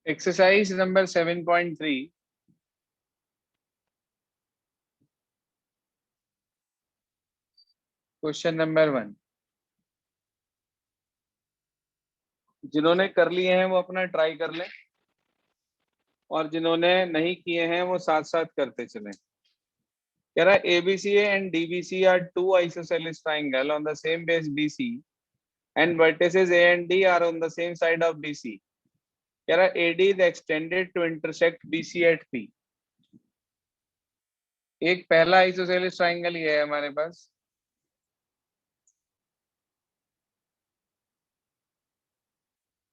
Exercise number 7.3 question number 1। जिन्होंने कर लिए हैं वो अपना ट्राई कर लें और जिन्होंने नहीं किए हैं वो साथ साथ करते चलें। कह रहा है ABCA and DBC are two isosceles triangle on the same base BC and vertices A and D are on the same side of BC. कह रहा है AD is extended to intersect BC at P। एक पहला isosceles triangle ये है हमारे पास,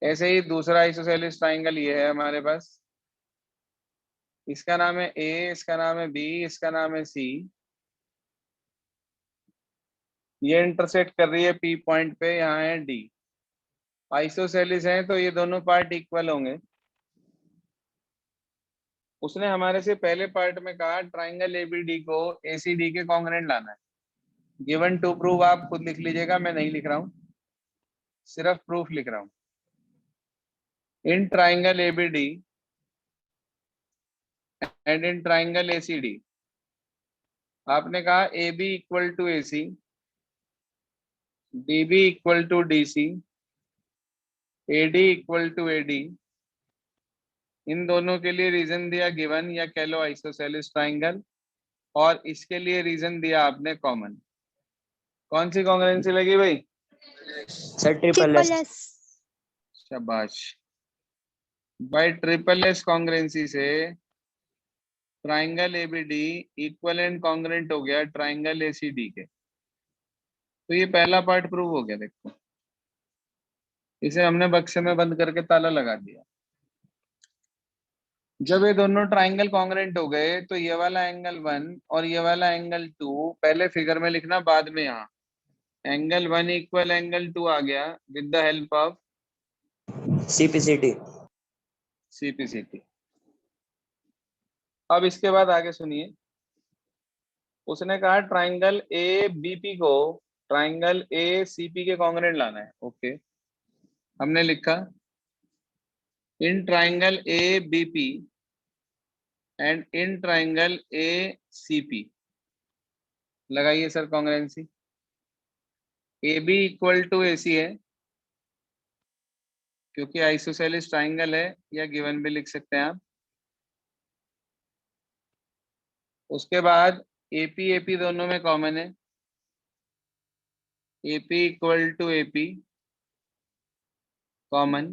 ऐसे ही दूसरा आइसोसेलेस ट्राइंगल ये है हमारे पास। इसका नाम है A, इसका नाम है B, इसका नाम है C। ये इंटरसेक्ट कर रही है P पॉइंट पे, यहाँ है D। आइसोसेलेस हैं तो ये दोनों पार्ट इक्वल होंगे। उसने हमारे से पहले पार्ट में कहा ट्राइंगल ABD को ACD के कॉन्ग्रुएंट लाना है। गिवन टू प्रूव आप खुद लिख लीजिएगा, मैं नहीं लिख रहा हूँ, सिर्फ प्रूफ लिख रहा हूँ। In triangle ABD and in triangle ACD आपने कहा AB equal to AC, DB equal to DC, AD equal to AD। इन दोनों के लिए रीजन दिया गिवन या कह लो आइसोसेलेस ट्राइंगल, और इसके लिए रीजन दिया आपने कॉमन। कौन सी कॉन्ग्रुएंसी लगी भाई? Sir triple S. शाबाश भाई। ट्रिपल एस कॉन्ग्रुएंसी से triangle ABD equal and congruent हो गया ट्राइंगल ACD के। तो ये पहला पार्ट प्रूव हो गया। देखो इसे हमने बक्से में बंद करके ताला लगा दिया। जब ये दोनों ट्राइंगल कॉन्ग्रुएंट हो गए तो ये वाला एंगल 1 और ये वाला एंगल 2 पहले फिगर में लिखना, बाद में यहाँ एंगल 1 इक्वल एंगल 2 आ गया with the help of CPCT। अब इसके बाद आगे सुनिए। उसने कहा ट्राइंगल ABP को ट्राइंगल ACP के कॉन्ग्रुएंट लाना है। ओके, हमने लिखा in triangle ABP and in triangle ACP। लगाइए sir congruency. AB equal to AC है क्योंकि आइसोसेलेस ट्राइंगल है, या गिवन भी लिख सकते हैं आप। उसके बाद AP दोनों में कॉमन है, AP equal to AP common.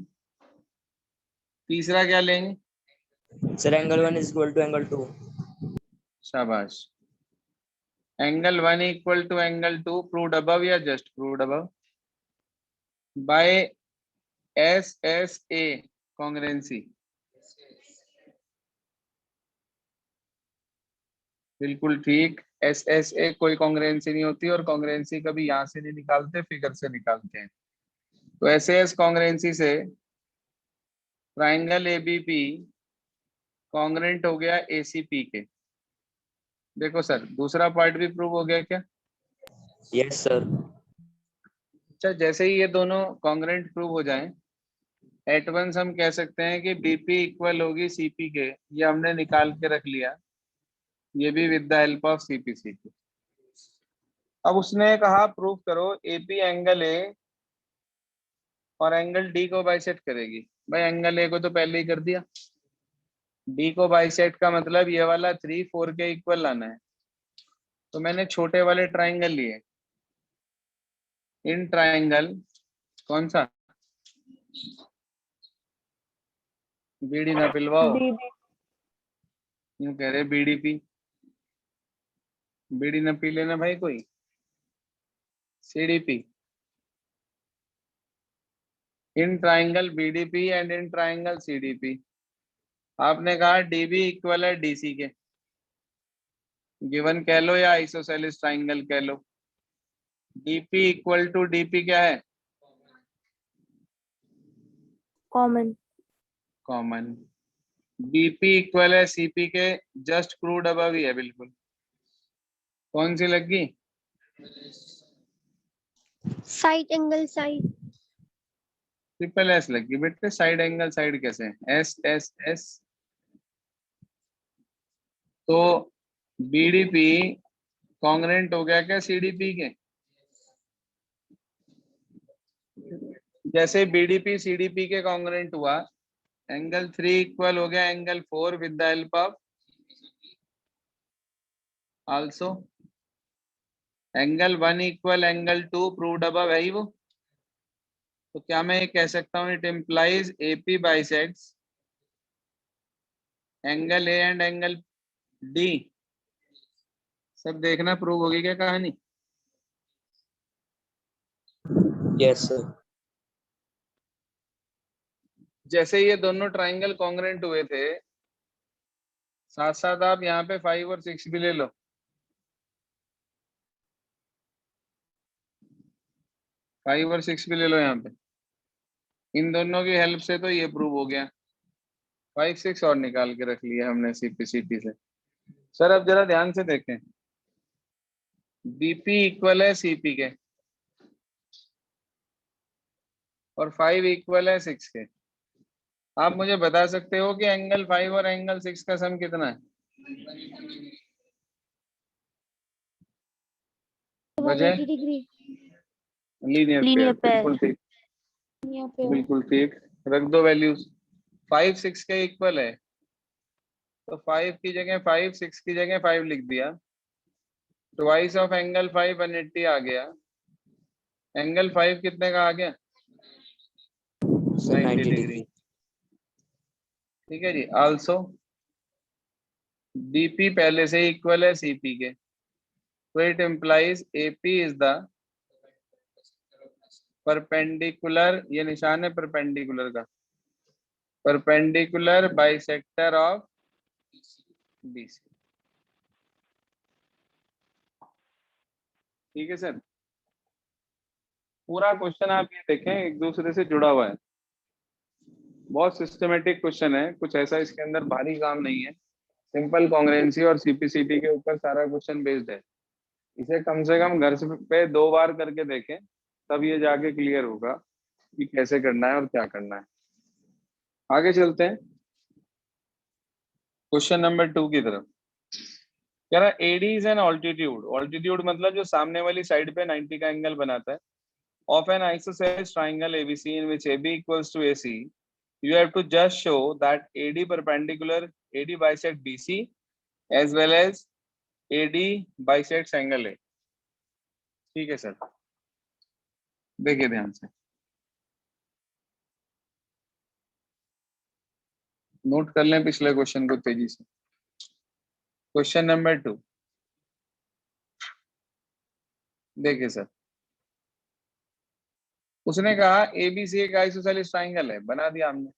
तीसरा क्या लेंगे sir angle 1 is equal to angle 2। शाबाश। Angle 1 equal to angle 2 proved above या just proved above by SSA congruency. बिल्कुल ठीक। SSA कोई कॉन्ग्रुएंसी नहीं होती, और कॉन्ग्रुएंसी कभी यहाँ से नहीं निकालते, फिगर से निकालते हैं। तो SAS कॉन्ग्रुएंसी से ट्राइंगल ABP कॉन्ग्रुएंट हो गया ACP के। देखो सर दूसरा पार्ट भी प्रूव हो गया क्या? Yes sir. अच्छा, जैसे ही ये दोनों कॉन्ग्रुएंट प्रूव हो जाएं, एट वंस हम कह सकते हैं कि BP इक्वल होगी CP के। ये हमने निकाल के रख लिया, ये भी with the help of CPCT। अब उसने कहा प्रूव करो AP एंगल A और एंगल D को बाइसेक्ट करेगी। भाई एंगल A को तो पहले ही कर दिया, D को बाइसेक्ट का मतलब ये वाला 3 4 के इक्वल लाना है। तो मैंने छोटे वाले ट्राइंगल लिए। इन ट्राइंगल कौन सा? बीडी ना पिलवाओ, यूं कह रहे BDP। बीडी ना पी लेना भाई कोई। CDP। In triangle BDP and in triangle CDP आपने कहा DB इक्वल है DC के। गिवन कह लो या आइसोसेलेस ट्राइंगल कह लो। DP इक्वल टू DP क्या है? कॉमन। BP इक्वल है CP के, जस्ट प्रूव्ड अबव ही है बिल्कुल। कौन सी लगी? Side angle side. Triple S लगी बेटे, साइड एंगल साइड कैसे, एस एस एस। तो बीडीपी कॉन्ग्रेंट हो गया क्या सीडीपी के? जैसे बीडीपी सीडीपी के कॉन्ग्रेंट हुआ, एंगल 3 इक्वल हो गया angle 4 with the help of also angle 1 equal angle 2 proved above, है ही वो। तो क्या मैं ये कह सकता हूँ, it implies AP bisects angle A and angle D. सब देखना, प्रूव होगी क्या कहानी? Yes, sir. जैसे ये दोनों ट्राइंगल कॉन्ग्रेंट हुए थे, साथ साथ आप यहाँ पे 5 और 6 भी ले लो। फाइव और 6 भी ले लो यहाँ पे, इन दोनों की हेल्प से तो ये प्रूव हो गया। 5 6 और निकाल के रख लिया हमने सीपीसीटी से। सर अब जरा ध्यान से देखें, बीपी इक्वल है सीपी के और 5 इक्वल है 6 के। आप मुझे बता सकते हो कि एंगल 5 और एंगल 6 का सम कितना है? वजह 180 degree. Linear pair, linear pair. बिल्कुल ठीक, यहाँ पे बिल्कुल ठीक। रख दो वैल्यूज, 5 6 के इक्वल है, तो 5 की जगह 5, 6 की जगह 5 लिख दिया। ट्वाइस ऑफ एंगल 5 180 आ गया। एंगल 5 कितने का आ गया? Sir, 90 90 degree. degree. ठीक है जी। आल्सो बीपी पहले से इक्वल है सीपी के, तो it implies AP is the perpendicular, ये निशान है परपेंडिकुलर का, परपेंडिकुलर बाइसेक्टर ऑफ बीसी। ठीक है सर। पूरा क्वेश्चन आप ये देखें, एक दूसरे से जुड़ा हुआ है, बहुत सिस्टमेटिक क्वेश्चन है, कुछ ऐसा इसके अंदर भारी काम नहीं है। सिंपल कॉन्ग्रेंसी और सीपीसीटी के ऊपर सारा क्वेश्चन बेस्ड है। इसे कम से कम घर से पे 2 बार करके देखें, तब ये जाके क्लियर होगा कि कैसे करना है और क्या करना है। आगे चलते हैं क्वेश्चन नंबर 2 की तरफ। कह रहा AD is an altitude, altitude मतलब जो सामने वाली साइड पे 90 का एंगल बनाता है, of an isosceles triangle ABC in which AB equals to AC, you have to just show that AD perpendicular, AD bisect BC as well as AD bisects angle A। ठीक है sir, देखिए ध्यान से, note कर लें पिछले question को तेजी से। क्वेश्चन नंबर 2 देखिए सर, उसने कहा एबीसी एक आइसोसेलेस ट्राइंगल है, बना दिया हमने।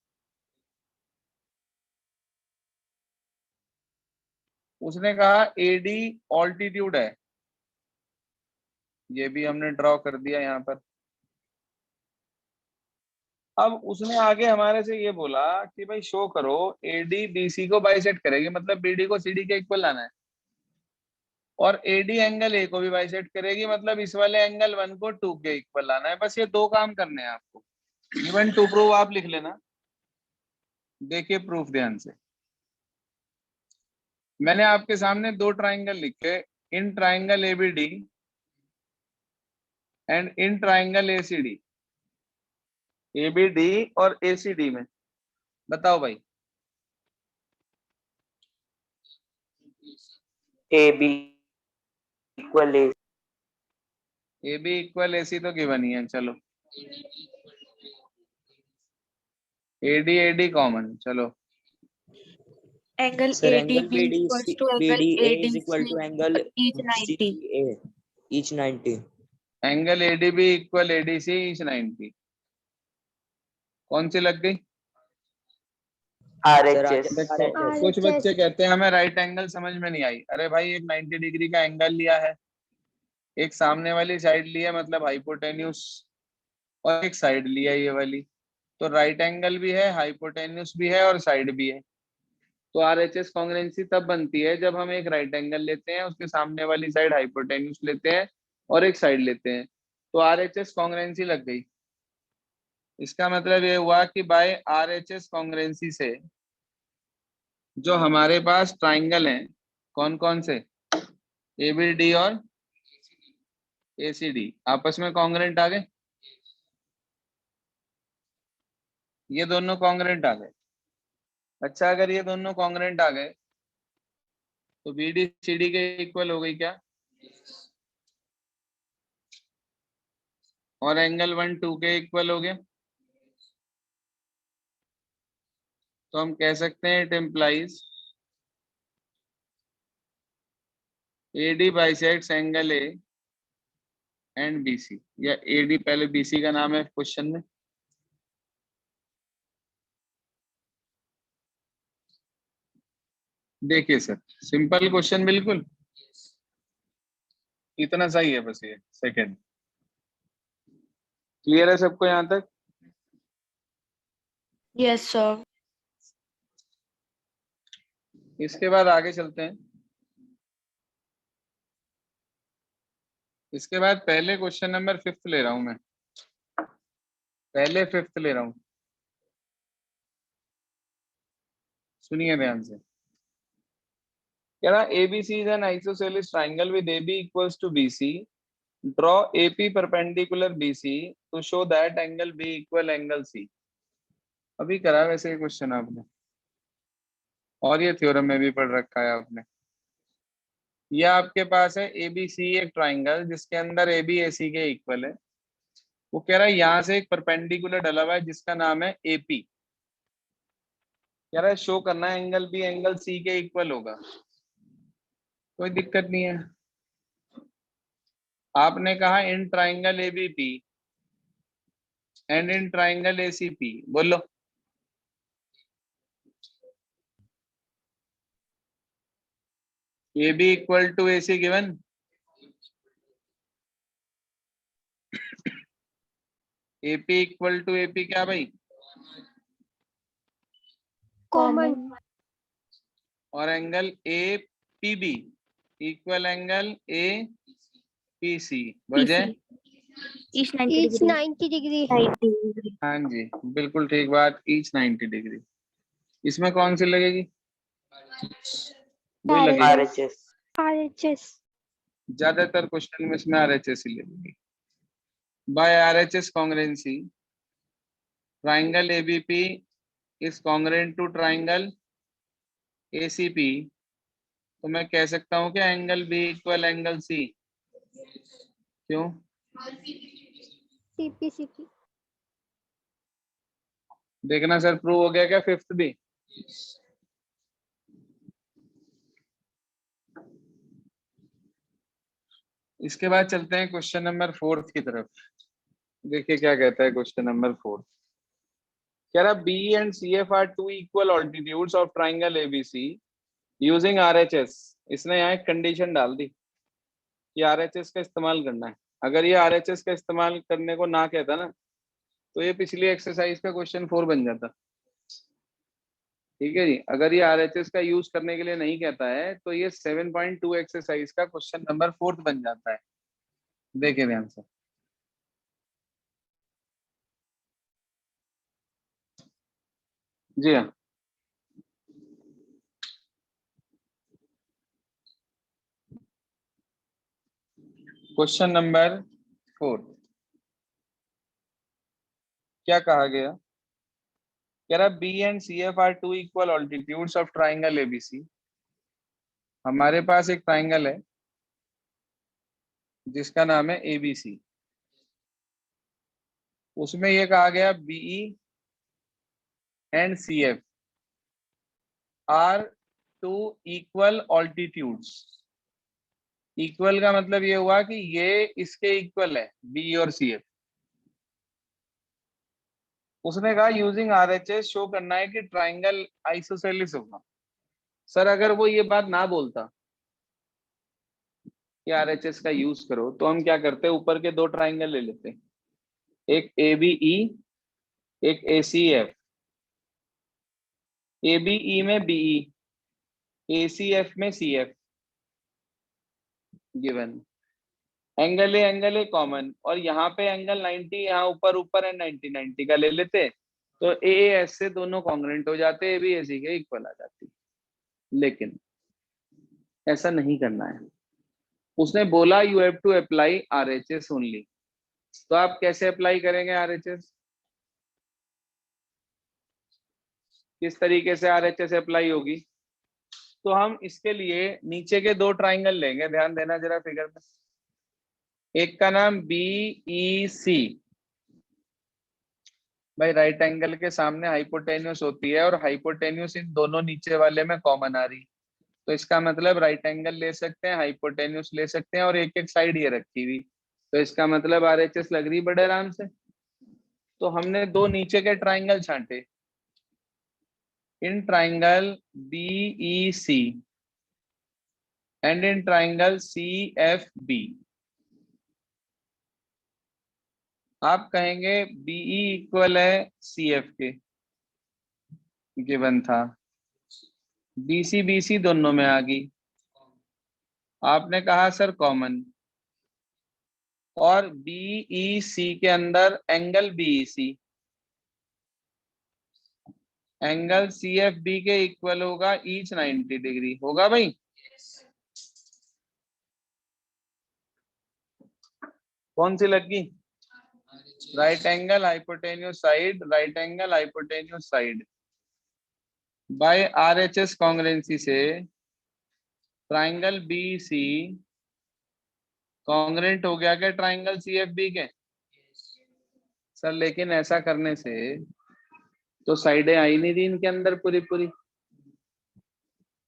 उसने कहा एडी ऑल्टीट्यूड है, ये भी हमने ड्रॉ कर दिया यहाँ पर। अब उसने आगे हमारे से ये बोला कि भाई शो करो एडी बीसी को बाइसेक्ट करेगी, मतलब बीडी को सीडी के इक्वल लाना है, और एडी एंगल ए को भी बाइसेक्ट करेगी, मतलब इस वाले एंगल 1 को 2 के इक्वल लाना है। बस ये 2 काम करने हैं आपको। गिवन टू प्रूव आप लिख लेना। देखिए प्रूफ ध्यान से, मैंने आपके सामने 2 ट्राइंगल लिखे, in triangle ABD and in triangle ACD, ABD और एसीडी में बताओ भाई। AB equal A. AB equal AC तो गिवन ही है, चलो एडी एडी कॉमन, चलो angle Sir, angle ADB equals to angle BDA is equal to ADC angle each 90. CA, each 90. Angle ADB equal ADC is 90। कौन सी लग गई? Sir, देखो RHS. कुछ RHS। बच्चे कहते हैं हमें राइट एंगल समझ में नहीं आई। अरे भाई एक 90 डिग्री का एंगल लिया है, एक सामने वाली साइड ली है मतलब हाइपोटेन्यूस, और एक साइड लिया ये वाली, तो राइट एंगल भी है, हाइपोटेन्यूस भी है और साइड भी है। तो आरएचएस कॉन्ग्रुएंसी तब बनती है जब हम एक राइट एंगल लेते हैं, उसके सामने वाली साइड हाइपोटेन्यूस लेते हैं और एक साइड लेते हैं, तो आरएचएस कॉन्ग्रुएंसी लग गई। इसका मतलब ये हुआ कि बाय RHS कॉन्ग्रुएंसी से जो हमारे पास ट्राइंगल हैं, कौन कौन से, ABD और ACD आपस में कॉन्ग्रुएंट आ गए, ये दोनों कॉन्ग्रुएंट आ गए। अच्छा, अगर ये दोनों कॉन्ग्रुएंट आ गए तो BD CD के इक्वल हो गई क्या, और एंगल 1 2 के इक्वल हो गए। तो हम कह सकते हैं it implies AD bisects angle A and BC, या AD पहले BC का नाम है क्वेश्चन में। देखिए सर, सिंपल क्वेश्चन बिल्कुल, इतना सही है बस, ये सेकंड क्लियर है सबको यहाँ तक। Yes, sir. इसके बाद आगे चलते हैं। इसके बाद पहले क्वेश्चन नंबर 5 ले रहा हूं मैं, पहले 5 ले रहा हूं, सुनिए ध्यान से। कह रहा ABC is an isosceles triangle with AB equals to BC. Draw AP perpendicular BC to show that angle B equal angle C. अभी करा वैसे क्वेश्चन आपने, और ये थ्योरम में भी पढ़ रखा है आपने। ये आपके पास है ABC एक ट्राइंगल जिसके अंदर AB AC के इक्वल है। वो कह रहा है यहां से एक परपेंडिकुलर डला हुआ है जिसका नाम है AP। कह रहा है शो करना है एंगल B एंगल C के इक्वल होगा। कोई दिक्कत नहीं है। आपने कहा in triangle ABP and in triangle ACP, बोलो। AB equal to AC given, AP equal to AP क्या भाई, Common. और angle APB equal angle APC वजह, Each 90 degree. 90 degree. 90 degree. हाँ जी बिल्कुल ठीक बात, ईच 90 डिग्री। इसमें कौन सी लगेगी, वही लगेगी। RHS. RHS. ज्यादातर क्वेश्चन में इसमें RHS ही लगेगी। By RHS congruency triangle ABP is congruent to triangle ACP, तो मैं कह सकता हूं कि angle B equal angle C। क्यों, CP. देखना सर प्रूव हो गया क्या 5th भी। इसके बाद चलते हैं क्वेश्चन नंबर 4 की तरफ। देखिए क्या कहता है क्वेश्चन नंबर 4। कह रहा B and CF are two equal altitudes of triangle ABC using RHS। इसने यहाँ एक कंडीशन डाल दी कि RHS का इस्तेमाल करना है। अगर ये RHS का इस्तेमाल करने को ना कहता ना तो ये पिछली एक्सरसाइज का क्वेश्चन 4 बन जाता। ठीक है जी, अगर ये RHS का यूज करने के लिए नहीं कहता है तो ये 7.2 एक्सरसाइज का क्वेश्चन नंबर 4 बन जाता है। देखिए ध्यान से, जी हाँ। क्वेश्चन नंबर 4 क्या कहा गया, कह रहा B and CF are two equal altitudes of triangle ABC। हमारे पास एक ट्राइंगल है जिसका नाम है ABC। उसमें यह कहा गया BE and CF are two equal altitudes। Equal का मतलब ये हुआ कि ये इसके इक्वल है BE और CF। उसने कहा यूजिंग RHS शो करना है कि ट्राइंगल आइसोसेलिस होगा। सर अगर वो ये बात ना बोलता कि RHS का यूज करो तो हम क्या करते, ऊपर के दो ट्राइंगल ले लेते, एक ABE एक ACF। ABE में BE, ACF में CF given. Angle A common, और यहाँ पे एंगल 90, यहाँ ऊपर ऊपर है 90, 90 का ले लेते, तो ए एस से दोनों कॉन्ग्रेंट हो जाते, ए बी ए सी के इक्वल आ जाती। लेकिन ऐसा नहीं करना है, उसने बोला you have to apply RHS only. तो आप कैसे अप्लाई करेंगे आरएचएस, किस तरीके से आरएचएस अप्लाई होगी? तो हम इसके लिए नीचे के दो ट्राइंगल लेंगे, ध्यान देना जरा फिगर में। एक का नाम बी ई सी, भाई राइट एंगल के सामने हाइपोटेन्यूस होती है, और हाइपोटेन्यूस इन दोनों नीचे वाले में कॉमन आ रही, तो इसका मतलब राइट एंगल ले सकते हैं, हाइपोटेन्यूस ले सकते हैं, और एक एक साइड ये रखी हुई, तो इसका मतलब आरएचएस लग रही बड़े आराम से। तो हमने दो नीचे के ट्राइंगल छांटे, in triangle B E C and in triangle C F B. आप कहेंगे बीई इक्वल है सी एफ के, गिवन था, बीसी बीसी दोनों में आ गई, आपने कहा सर कॉमन, और बीई सी के अंदर angle BE C, angle C F B के इक्वल होगा ईच 90 डिग्री, होगा भाई? कौन सी लगी? Right angle hypotenuse side, right angle hypotenuse side by RHS congruency से ट्राइंगल बी सी कॉन्ग्रुएंट हो गया क्या ट्राइंगल सी एफ बी के? सर लेकिन ऐसा करने से तो साइडें आई नहीं थी इनके अंदर पूरी पूरी,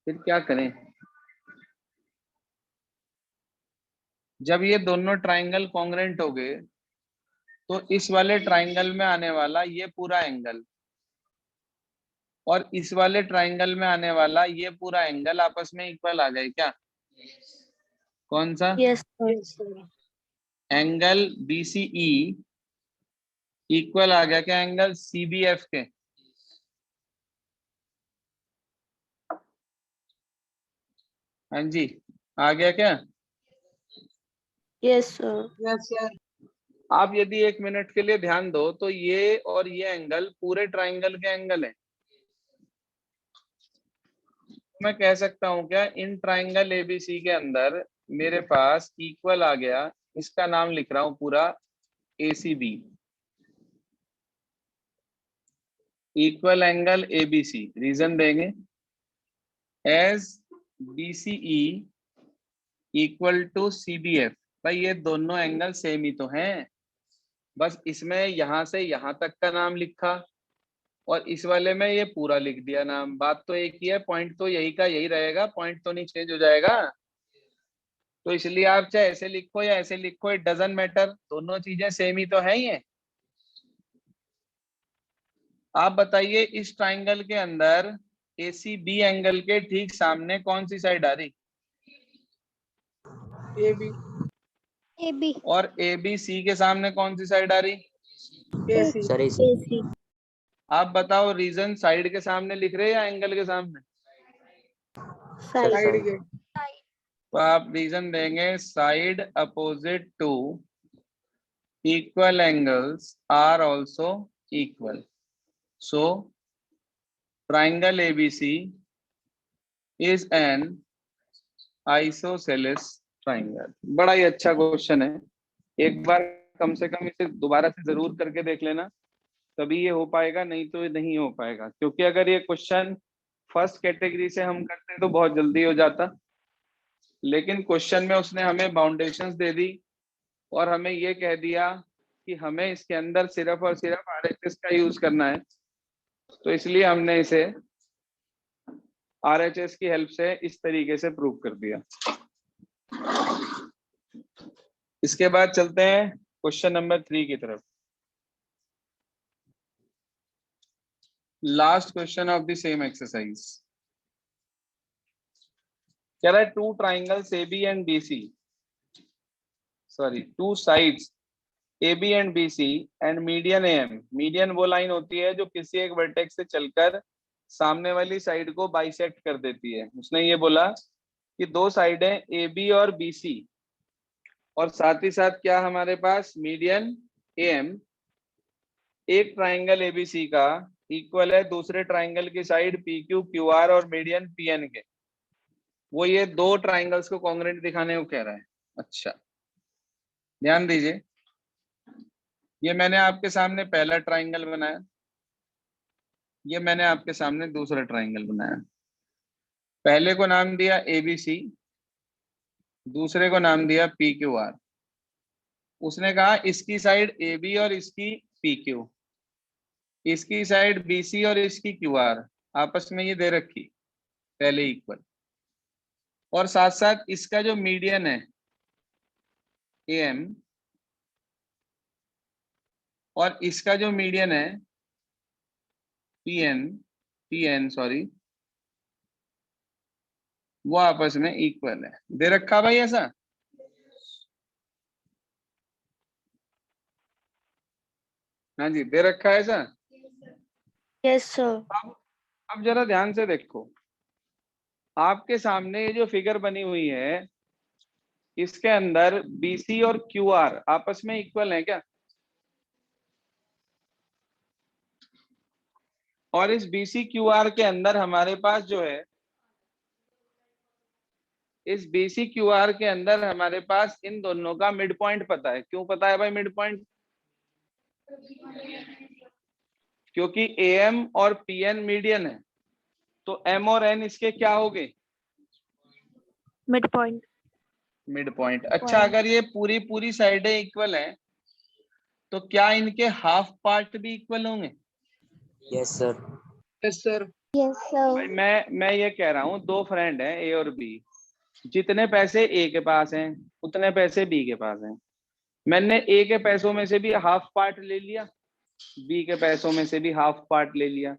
फिर क्या करें? जब ये दोनों ट्राइंगल कॉन्ग्रुएंट हो गए, तो इस वाले ट्राइंगल में आने वाला ये पूरा एंगल और इस वाले ट्राइंगल में आने वाला ये पूरा एंगल आपस में इक्वल आ गए क्या? कौन सा? Yes, sir. Angle BCE equal आ गया क्या एंगल सीबीएफ के? हाँ जी, आ गया क्या? Yes, sir. Yes, sir. आप यदि 1 मिनट के लिए ध्यान दो तो ये और ये एंगल पूरे ट्राइंगल के एंगल है। मैं कह सकता हूं क्या इन ट्राइंगल एबीसी के अंदर मेरे पास इक्वल आ गया, इसका नाम लिख रहा हूं पूरा ACB, equal angle ABC. Reason देंगे as BCE equal to CBF. भाई ये दोनों एंगल सेम ही तो हैं, बस इसमें यहां से यहां तक का नाम लिखा और इस वाले में ये पूरा लिख दिया नाम। बात तो एक ही है, पॉइंट तो यही का यही रहेगा, पॉइंट तो नहीं चेंज हो जाएगा। तो इसलिए आप चाहे ऐसे लिखो या ऐसे लिखो, इट डजंट मैटर, दोनों चीजें सेम ही तो है ये। आप बताइए इस ट्राइंगल के अंदर एसीबी एंगल के ठीक सामने कौन सी साइड आ रही? AB. AB. और एबीसी के सामने कौन सी साइड आ रही? AC. Sir AC AC. आप बताओ, रीजन साइड के सामने लिख रहे हैं या एंगल के सामने? Side. Side के. तो आप रीजन देंगे side opposite to equal angles are also equal, so triangle ABC is an isosceles triangle। बड़ा ही अच्छा क्वेश्चन है, एक बार कम से कम इसे दोबारा से जरूर करके देख लेना, तभी ये हो पाएगा, नहीं तो ये नहीं हो पाएगा। क्योंकि अगर ये क्वेश्चन फर्स्ट कैटेगरी से हम करते तो बहुत जल्दी हो जाता, लेकिन क्वेश्चन में उसने हमें बाउंडेशंस दे दी और हमें ये कह दिया कि हमें इसके अंदर सिर्फ और सिर्फ आरएचएस का यूज करना है, तो इसलिए हमने इसे आरएचएस की हेल्प से इस तरीके से प्रूव कर दिया। इसके बाद चलते हैं क्वेश्चन नंबर 3 की तरफ। Last question of the same exercise कह रहा है two triangles AB and BC, sorry two sides AB and BC and median AM। Median वो लाइन होती है जो किसी एक वर्टेक्स से चलकर सामने वाली साइड को बाइसेक्ट कर देती है। उसने ये बोला कि दो साइडें AB और BC और साथ ही साथ क्या हमारे पास मीडियन AM एक ट्राइंगल ABC का इक्वल है दूसरे ट्राइंगल की साइड PQ QR और मीडियन PN के। वो ये दो ट्राइंगल्स को कॉन्ग्रुएंट दिखाने को कह रहा है। अच्छा, ध्यान दीजिए, ये मैंने आपके सामने पहला ट्राइंगल बनाया, ये मैंने आपके सामने दूसरा ट्राइंगल बनाया। पहले को नाम दिया ABC, दूसरे को नाम दिया PQR। उसने कहा इसकी साइड AB और इसकी PQ, इसकी साइड BC और इसकी QR आपस में ये दे रखी पहले इक्वल, और साथ साथ इसका जो मीडियन है AM और इसका जो मीडियन है PN सॉरी, वो आपस में इक्वल है। दे रखा भाई ऐसा? हाँ जी, दे रखा है ऐसा। Yes sir. अब जरा ध्यान से देखो, आपके सामने ये जो फिगर बनी हुई है इसके अंदर BC और QR आपस में इक्वल है क्या? और इस BC QR के अंदर हमारे पास जो है, इस BC QR के अंदर हमारे पास इन दोनों का मिड पॉइंट पता है। क्यों पता है भाई मिड पॉइंट? क्योंकि AM और PN मीडियन है, तो M और N इसके क्या हो गए? Mid point. Mid point. अच्छा, अगर ये पूरी पूरी साइडें इक्वल हैं तो क्या इनके हाफ पार्ट भी इक्वल होंगे? Yes sir. Yes sir. Yes भाई सर। मैं ये कह रहा हूँ, दो फ्रेंड हैं A और B, जितने पैसे A के पास हैं उतने पैसे B के पास हैं। मैंने A के पैसों में से भी हाफ पार्ट ले लिया, B के पैसों में से भी हाफ पार्ट ले लिया,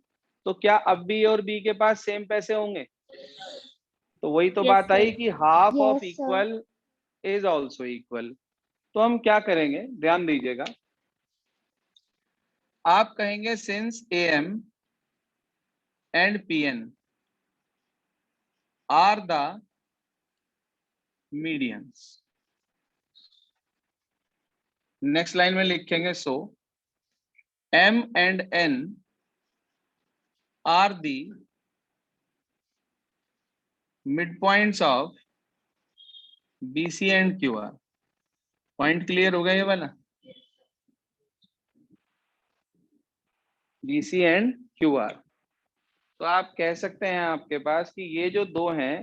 तो क्या अब B और B के पास सेम पैसे होंगे? तो वही तो Yes, बात आई sir. कि half Yes, of sir. Equal is also equal. तो हम क्या करेंगे, ध्यान दीजिएगा, आप कहेंगे since AM and PN are the medians, next line में लिखेंगे so M and N are the mid points of BC and QR। Point clear हो गया ये वाला? BC and QR। तो आप कह सकते हैं आपके पास कि ये जो दो हैं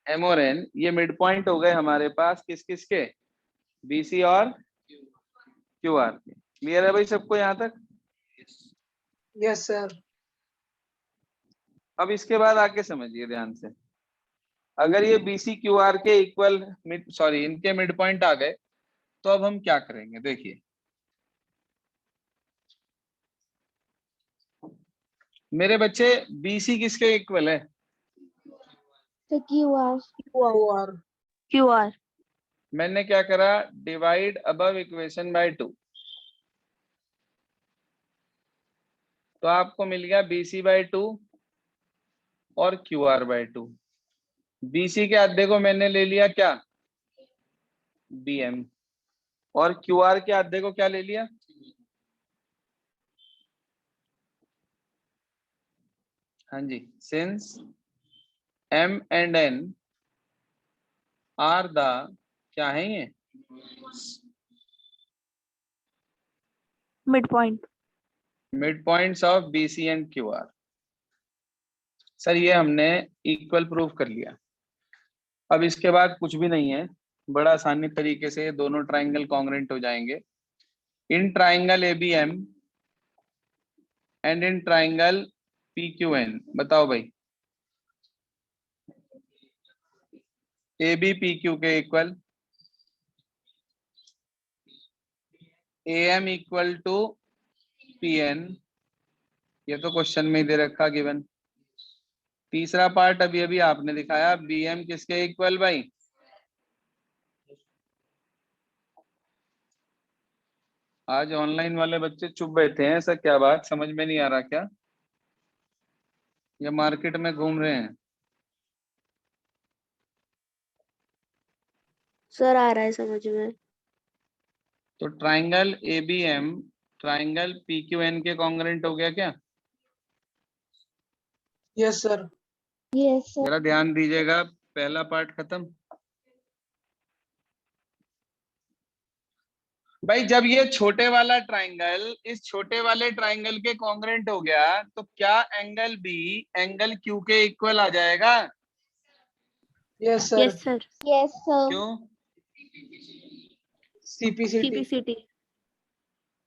M और N, ये मिड पॉइंट हो गए हमारे पास किस किस के? BC और QR के। क्लियर है भाई सबको यहाँ तक? Yes sir. अब इसके बाद आके समझिए ध्यान से, अगर ये BC QR के इक्वल सॉरी इनके मिड पॉइंट आ गए तो अब हम क्या करेंगे? देखिए, मेरे बच्चे BC किसके इक्वल है? तो QR। QR। QR। मैंने क्या करा, डिवाइड अबव इक्वेशन बाय 2, तो आपको मिल गया BC बाय 2 और QR बाय 2। BC के आधे को मैंने ले लिया क्या? BM। और QR के आधे को क्या ले लिया? हाँ जी, since M and N are the, क्या है ये? Mid point. Mid points of BC and QR। Sir ये हमने इक्वल प्रूव कर लिया। अब इसके बाद कुछ भी नहीं है, बड़ा आसानी तरीके से दोनों ट्राइंगल कॉन्ग्रुएंट हो जाएंगे। In triangle ABM and in triangle PQN, बताओ भाई, AB PQ के equal, AM equal to PN, ये तो क्वेश्चन में ही दे रखा गिवन। तीसरा पार्ट अभी अभी आपने दिखाया, BM किसके इक्वल भाई? आज ऑनलाइन वाले बच्चे चुप बैठे हैं, ऐसा क्या बात, समझ में नहीं आ रहा क्या, या मार्केट में घूम रहे हैं? सर आ रहा है समझ में। तो ट्राइंगल ABM ट्राइंगल PQN के कॉन्ग्रेंट हो गया क्या? Yes sir. Yes sir. जरा ध्यान दीजिएगा, पहला पार्ट खत्म। भाई जब ये छोटे वाला ट्राइंगल इस छोटे वाले ट्राइंगल के कॉन्ग्रेंट हो गया तो क्या एंगल B एंगल Q के इक्वल आ जाएगा? Yes sir. Yes sir. Yes sir. क्यों? CPCT। सीपीसीटी।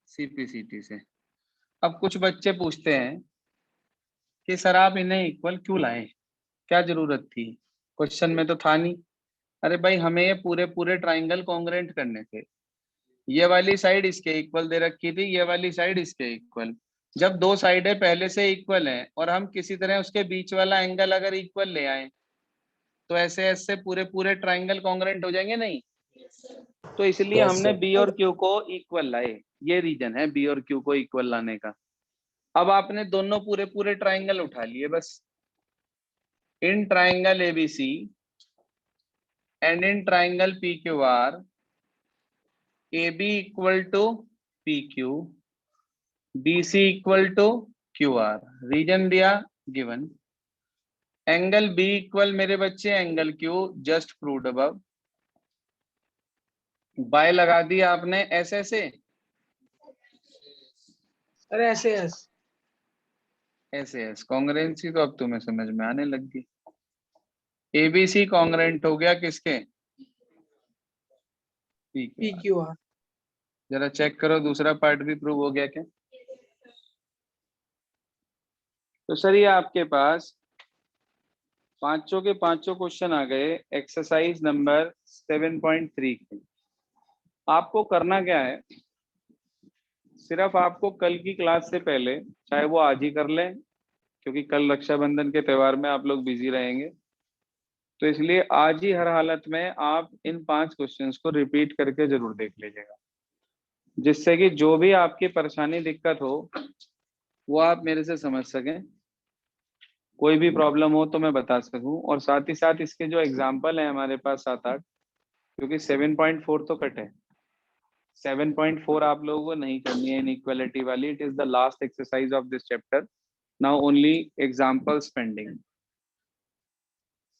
CPCT से। अब कुछ बच्चे पूछते हैं कि सर आप इन्हें इक्वल क्यों लाए, क्या जरूरत थी, क्वेश्चन में तो था नहीं। अरे भाई हमें ये पूरे पूरे ट्राइंगल कॉन्ग्रेंट करने थे, ये वाली साइड इसके इक्वल दे रखी थी, ये वाली साइड इसके इक्वल। जब दो साइडें पहले से इक्वल हैं और हम किसी तरह उसके बीच वाला एंगल अगर इक्वल ले आए तो ऐसे ऐसे पूरे पूरे ट्राइंगल कॉन्ग्रेंट हो जाएंगे नहीं? तो इसलिए Yes, हमने sir. B और Q को इक्वल लाए, ये रीजन है B और Q को इक्वल लाने का। अब आपने दोनों पूरे पूरे ट्राइंगल उठा लिए बस। In triangle ABC and in triangle PQR AB equal to PQ BC equal to QR। Reason दिया गिवन। एंगल B इक्वल मेरे बच्चे angle Q just proved above. By लगा दिया आपने ऐसे से सर ऐसे यस। ऐसे एस कॉन्ग्रेंसी तो अब तुम्हें समझ में आने लग गई। ABC कॉन्ग्रेंट हो गया किसके? PQR। जरा चेक करो दूसरा पार्ट भी प्रूव हो गया क्या? तो सर ये आपके पास पांचों के पांचों क्वेश्चन आ गए एक्सरसाइज नंबर 7.3 के। आपको करना क्या है, सिर्फ आपको कल की क्लास से पहले, चाहे वो आज ही कर लें क्योंकि कल रक्षाबंधन के त्योहार में आप लोग बिजी रहेंगे, तो इसलिए आज ही हर हालत में आप इन 5 क्वेश्चंस को रिपीट करके जरूर देख लीजिएगा, जिससे कि जो भी आपकी परेशानी दिक्कत हो वो आप मेरे से समझ सकें, कोई भी प्रॉब्लम हो तो मैं बता सकूं। और साथ ही साथ इसके जो एग्जाम्पल है हमारे पास 7-8, क्योंकि 7.4 तो कट है, 7.4 आप लोगों को नहीं करनी है इनइक्वालिटी वाली। It is the last exercise of this chapter, now only examples pending.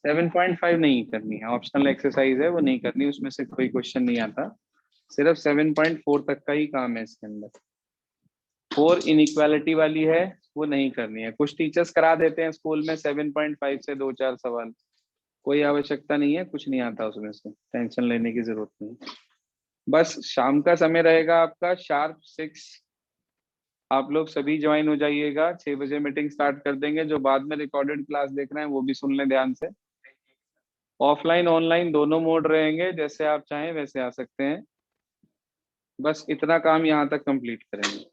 7.5 नहीं करनी है, ऑप्शनल एक्सरसाइज है, वो नहीं करनी, उसमें से कोई क्वेश्चन नहीं आता। सिर्फ 7.4 तक का ही काम है इसके अंदर। 4 इनइक्वालिटी वाली है, वो नहीं करनी है। कुछ टीचर्स करा देते हैं स्कूल में 7.5 से 2-4 सवाल, कोई आवश्यकता नहीं है, कुछ नहीं आता उसमें से, टेंशन लेने की जरूरत नहीं। बस शाम का समय रहेगा आपका शार्प 6, आप लोग सभी ज्वाइन हो जाइएगा। 6 बजे मीटिंग स्टार्ट कर देंगे। जो बाद में रिकॉर्डेड क्लास देख रहे हैं वो भी सुन लें ध्यान से। ऑफलाइन ऑनलाइन दोनों मोड रहेंगे, जैसे आप चाहें वैसे आ सकते हैं। बस इतना काम यहाँ तक कंप्लीट करेंगे।